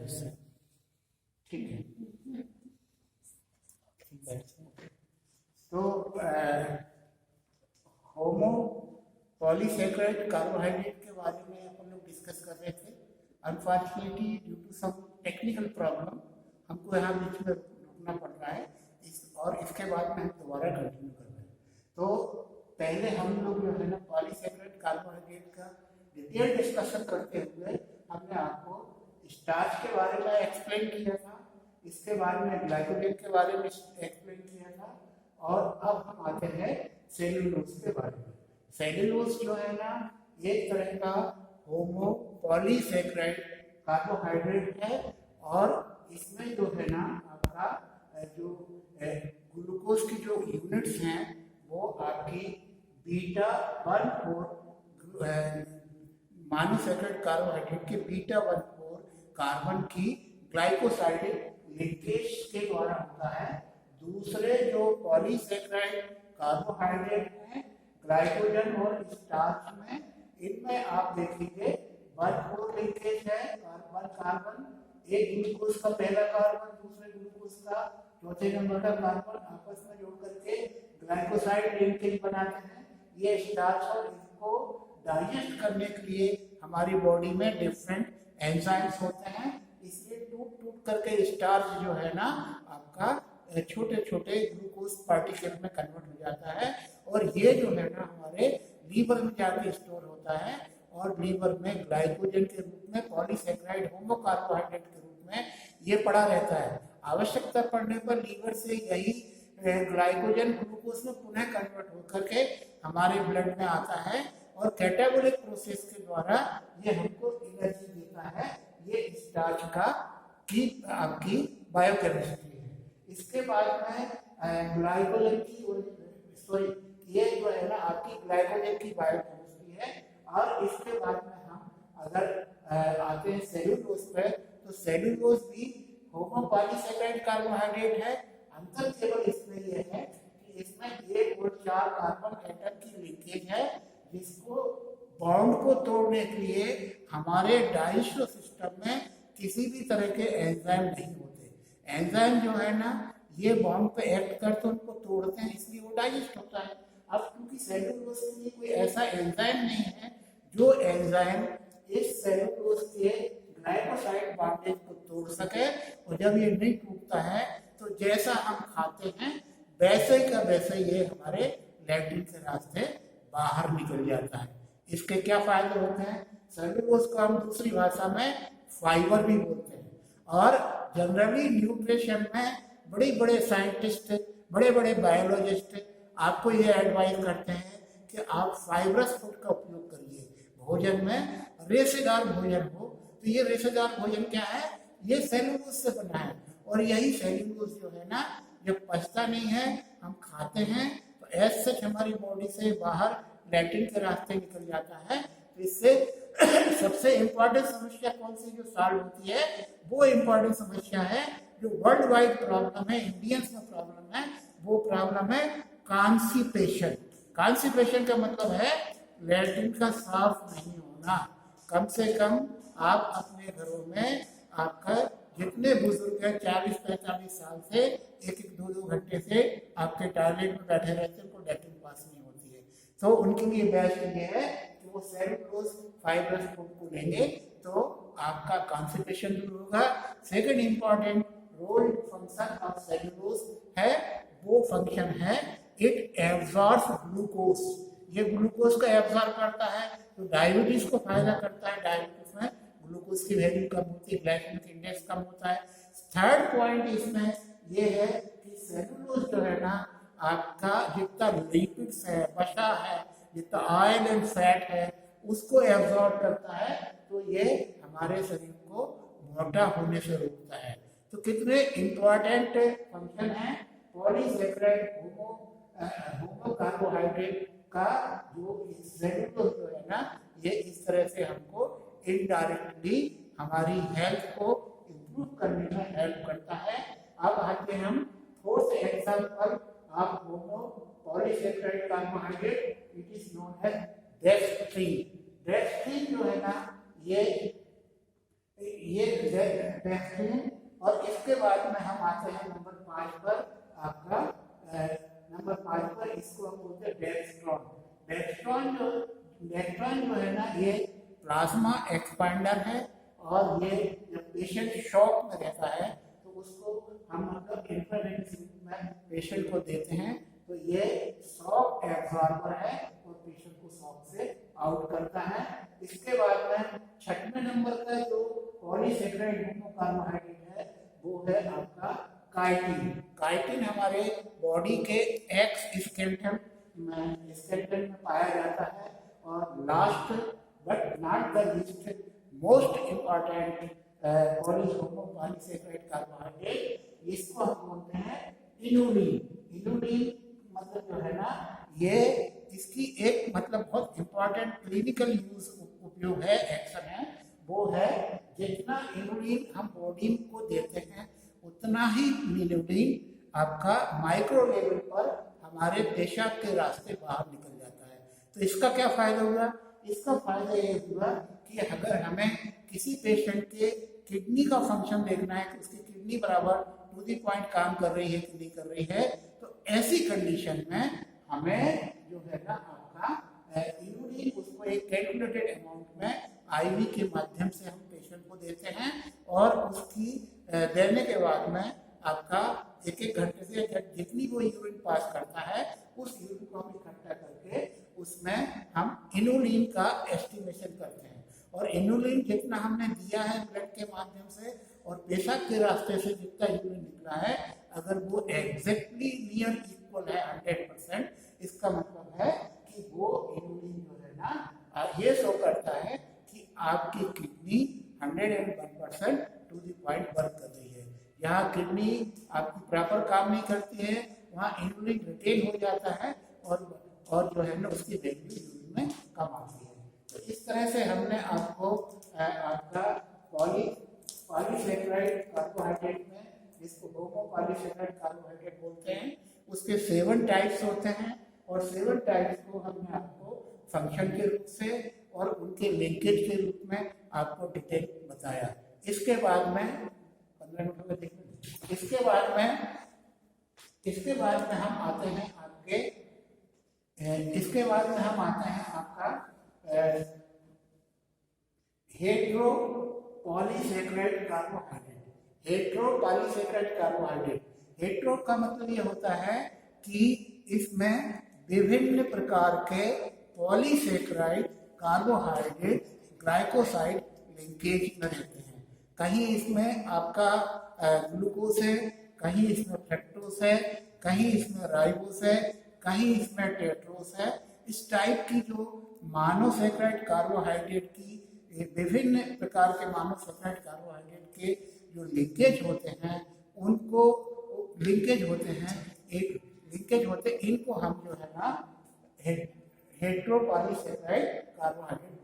जैसे। ठीक है, तो होमो पॉलीसेकेराइड कार्बोहाइड्रेट के बारे में अपन लोग डिस्कस कर रहे थे। Unfortunately due to some technical problem हमको यहाँ बीच में रुकना पड़ रहा है, और इसके बाद में हम दोबारा कंटिन्यू कर रहे हैं। तो पहले हम लोग जो है ना पॉलीसेकेराइड कार्बोहाइड्रेट का डिटेल डिस्कशन करते हुए हमने आपको स्टार्च के बारे में एक्सप्लेन किया था, इसके बाद में ग्लाइकोजन के बारे में एक्सप्लेन किया था, और अब हम आते हैं सेल्यूलोज के बारे में। सेल्यूलोज जो है ना एक तरह का होमो पॉलीसेकेराइड कार्बोहाइड्रेट है, और इसमें जो है ना आपका जो ग्लूकोज की जो यूनिट्स हैं वो आपकी β14 मोनोसेकेराइड कार्बोहाइड्रेट के β14 कार्बन की ग्लाइकोसाइडिक लिंकेज के द्वारा होता है। दूसरे जो पॉलीसेकेराइड कार्बोहाइड्रेट हैं ग्लाइकोजन और स्टार्च में, इनमें आप देखेंगे 1,4 लिंकेज है, कार्बन कार्बन, एक ग्लूकोज का पहला कार्बन दूसरे ग्लूकोज का चौथे नंबर का कार्बन आपस में जोड़ करके ग्लाइकोसाइड लिंकेज बनाते हैं। ये स्टार्च, और इसको डाइजेस्ट करने के लिए हमारी बॉडी में डिफरेंट एंजाइम्स होते हैं, इसलिए टूट टूट करके स्टार्च जो है ना आपका छोटे छोटे ग्लूकोज पार्टिकल में कन्वर्ट हो जाता है, और ये जो है ना हमारे लीवर में जाके स्टोर होता है, और लीवर में ग्लाइकोजन के रूप में पॉलीसेकेराइड होमो कार्बोहाइड्रेट के रूप में ये पड़ा रहता है। आवश्यकता पड़ने पर लीवर से यही ग्लाइकोजन ग्लूकोज में पुनः कन्वर्ट होकर के हमारे ब्लड में आता है, और कैटाबोलिक प्रोसेस के द्वारा ये हमको एनर्जी देता है। ये स्टार्च का की आपकी बायोकेमिस्ट्री है। इसके बाद में ग्लाइकोजन की ये जो है ना आपकी ग्लाइकोजन की बायोकेमिस्ट्री है। और इसके बाद में हम अगर आते हैं सेल्यूलोज पे, तो सेल्यूलोज भी होमो पॉलीसेकेराइड कार्बोहाइड्रेट है। अंतर केवल इसमें यह है कि इसमें 1 और 4 कार्बन एटम की लिंकेज है, जिसको बॉन्ड को तोड़ने के लिए हमारे डाइजेस्टिव सिस्टम में किसी भी तरह के एंजाइम नहीं होते। एंजाइम जो है ना ये बॉन्ड पे एक्ट करते हैं, उनको तोड़ते हैं, इसलिए वो डाइजेस्ट होता है। अब क्योंकि सेल्यूलोज के लिए कोई ऐसा एंजाइम नहीं है जो एंजाइम इस सेल्यूलोज के ग्लाइकोसाइड बॉन्डेज को तोड़ सके, और जब ये नहीं टूटता है तो जैसा हम खाते हैं वैसे का वैसे ये हमारे लैट्रिन के रास्ते बाहर निकल जाता है। इसके क्या फायदे होते हैं? सेल्यूलोज को हम दूसरी भाषा में फाइबर भी बोलते हैं, और जनरली न्यूट्रिशन में बड़े बड़े साइंटिस्ट, बड़े बड़े बायोलॉजिस्ट आपको ये एडवाइस करते हैं कि आप फाइबरस फूड का उपयोग करिए। भोजन में रेशेदार भोजन हो, तो ये रेशेदार भोजन क्या है? ये सेल्यूलोज से बना है, और यही सेल्यूलोज जो है ना जब पचता नहीं है हम खाते हैं तो एज सच हमारी बॉडी से बाहर लैट्रिन के रास्ते निकल जाता है। तो इससे सबसे इम्पोर्टेंट समस्या कौन सी जो सॉल्व होती है, वो इम्पोर्टेंट समस्या है जो वर्ल्ड वाइड प्रॉब्लम है, इंडियंस में प्रॉब्लम है, वो प्रॉब्लम है कॉन्स्टिपेशन। कॉन्स्टिपेशन का मतलब है लैट्रिन का साफ नहीं होना। कम से कम आप अपने घरों में, आपका जितने बुजुर्ग हैं 40-45 साल से 1-2 घंटे से आपके टॉयलेट में बैठे रहते हैं, उनको लैट्रिन पास नहीं होती है, तो उनके लिए बेस्ट ये है कि वो सेल्यूलोज फाइबरस फूड को लेंगे तो आपका कॉन्स्टिपेशन दूर होगा। Second important role function of cellulose है, वो फंक्शन है इट एब्जॉर्ब्स ग्लूकोज। ये ग्लूकोज को एब्जॉर्ब करता है, तो डायबिटीज को फायदा करता है। डायबिटीज में ग्लूकोज की वैल्यू कम होती है, ग्लाइकेमिक इंडेक्स कम होता है। थर्ड पॉइंट इसमें ये है कि सेल्यूलोज जो है ना आपका जितना लिपिड्स है, वसा है, जितना ऑयल एंड फैट है उसको एब्जॉर्ब करता है, तो ये हमारे शरीर को मोटा होने से रोकता है। तो कितने इंपॉर्टेंट फंक्शन है पॉलीसेकेराइड होमो कार्बोहाइड्रेट का, जो सेल्यूलोज जो है ना ये इस तरह से हमको इनडायरेक्टली हमारी हेल्थ को इम्प्रूव करने में हेल्प करता है। अब आते हैं हम fourth example of homo polysaccharide carbohydrate, it is known as dextrin. Dextrin जो है ना ये ये डेक्स्ट्रिन। और इसके बाद में हम आते हैं नंबर 5 पर। आपका नंबर 5 पर इसको हम बोलते हैं डेक्स्ट्रॉन। डेक्स्ट्रॉन जो है ना, ये प्लाज्मा एक्सपांडर है। और ये जब पेशेंट शॉक में रहता है तो उसको हम मतलब इंफ्रारेड में पेशेंट को देते हैं, तो ये शॉक एब्जॉर्बर है और पेशेंट को शॉक से आउट करता है। इसके बाद में 6वें नंबर का जो पॉलीसेकेराइड होमोकार्बोहाइड्रेट है वो है आपका काइटिन। काइटिन हमारे बॉडी के एक्स स्केलेटन में पाया जाता है। और last but not the least most important polysaccharide carbohydrate, इसको हम बोलते हैं इनुलिन। इनुलिन मतलब जो है ना, ये इसकी एक मतलब बहुत इम्पॉर्टेंट क्लिनिकल यूज उपयोग है, एक्शन है, वो है जितना इनुलिन हम बॉडी को देते हैं उतना ही इनुलिन आपका माइक्रो लेवल पर हमारे पेशाब के रास्ते बाहर निकल जाता है। तो इसका क्या फायदा हुआ? इसका फायदा ये हुआ कि अगर हमें किसी पेशेंट के किडनी का फंक्शन देखना है कि उसकी किडनी बराबर टू द पॉइंट काम कर रही है कि नहीं कर रही है, तो ऐसी कंडीशन में हमें जो है ना आपका इनुलिन उसको एक कैलकुलेटेड अमाउंट में आईवी के माध्यम से हम पेशेंट को देते हैं। और उसकी देने के बाद में आपका एक घंटे से जितनी वो यूरिन पास करता है उस यूरिन को हम इकट्ठा करके उसमें हम इनुलिन का एस्टिमेशन करते हैं। और इनुलिन जितना हमने दिया है ब्लड के माध्यम से और पेशाब के रास्ते से जितना यूरिन निकला है, अगर वो एग्जैक्टली नियर इक्वल है 100%, इसका मतलब है कि वो इनुलिन जो है ना ये शो करता है कि आपकी kidney 101% to the point work कर रही है। यहाँ किडनी आपकी प्रॉपर काम नहीं करती है, वहाँ इनुलिन रिटेन हो जाता है और जो है ना उसकी वैल्यू यूरिन में कम आती है। तो इस तरह से हमने आपको आपका पॉलीसेकेराइड कार्बोहाइड्रेट में, जिसको होमोपॉलीसेकेराइड कार्बोहाइड्रेट बोलते हैं, उसके 7 टाइप्स होते हैं। और 7 टाइप्स को हमने आपको फंक्शन के रूप से और उनके लिंकेज के रूप में आपको डिटेल बताया। इसके बाद में 15 मिनट में देखिए, इसके बाद में हम आते हैं आपका हेट्रोपॉलीसेकेराइड कार्बोहाइड्रेट। हेट्रो का मतलब ये होता है कि इसमें विभिन्न प्रकार के पॉलीसेकेराइड कार्बोहाइड्रेट ग्लाइकोसाइड लिंकेज में रहते हैं। कहीं इसमें आपका ग्लूकोज है, कहीं इसमें फ्रक्टोज है, कहीं इसमें राइबोस है, कहीं इसमें टेट्रोस है। इस टाइप की जो मोनोसेकेराइड कार्बोहाइड्रेट की विभिन्न प्रकार के मोनोसेकेराइड कार्बोहाइड्रेट के जो लिंकेज होते हैं इनको हम जो है ना हेट्रोपॉलीसेकेराइड कार्बोहाइड्रेट